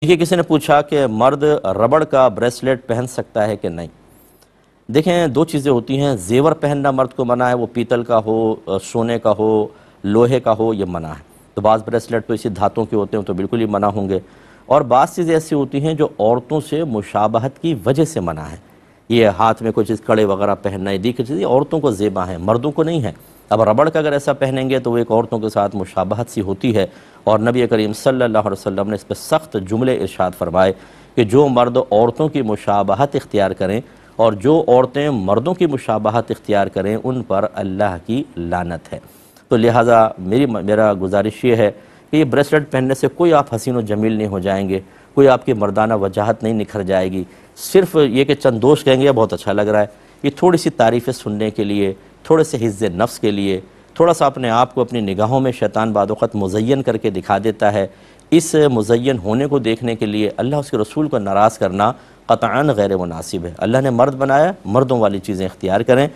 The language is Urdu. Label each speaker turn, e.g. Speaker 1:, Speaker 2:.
Speaker 1: دیکھیے کسی نے پوچھا کہ مرد ربڑ کا بریسلیٹ پہن سکتا ہے کہ نہیں۔ دیکھیں دو چیزیں ہوتی ہیں، زیور پہننا مرد کو منع ہے، وہ پیتل کا ہو، سونے کا ہو، لوہے کا ہو، یہ منع ہے۔ تو بعض بریسلیٹ تو اسی دھاتوں کے ہوتے ہیں تو بالکل ہی منع ہوں گے، اور بعض چیزیں ایسی ہوتی ہیں جو عورتوں سے مشابہت کی وجہ سے منع ہے۔ یہ ہاتھ میں کوئی چیز کڑے وغیرہ پہننا ہے، دیکھیں چیزیں عورتوں کو زیبا ہیں، مردوں کو نہیں ہے۔ اب ربڑ کا اگر ایسا پہنیں گے تو وہ ایک عورتوں کے ساتھ مشابہت سی ہوتی ہے، اور نبی کریم صلی اللہ علیہ وسلم نے اس پہ سخت جملے ارشاد فرمائے کہ جو مرد عورتوں کی مشابہت اختیار کریں اور جو عورتیں مردوں کی مشابہت اختیار کریں ان پر اللہ کی لعنت ہے۔ تو لہٰذا میرا گزارش یہ ہے کہ یہ بریسلیٹ پہننے سے کوئی آپ حسین و جمیل نہیں ہو جائیں گے، کوئی آپ کی مردانہ وجاہت نہیں نکھر جائے گی، صرف یہ کہ چند دوست کہیں گے بہت اچھا لگ رہا ہے، یہ تھوڑی سی تعریفیں سننے کے لیے، تھوڑے سے حفظ نفس کے لیے، تھوڑا سا اپنے آپ کو اپنی نگاہوں میں شیطان بعض اوقات مزین کر کے دکھا دیتا ہے۔ اس مزین ہونے کو دیکھنے کے لیے اللہ اس کے رسول کو ناراض کرنا قطعاً غیر مناسب ہے۔ اللہ نے مرد بنایا، مردوں والی چیزیں اختیار کریں۔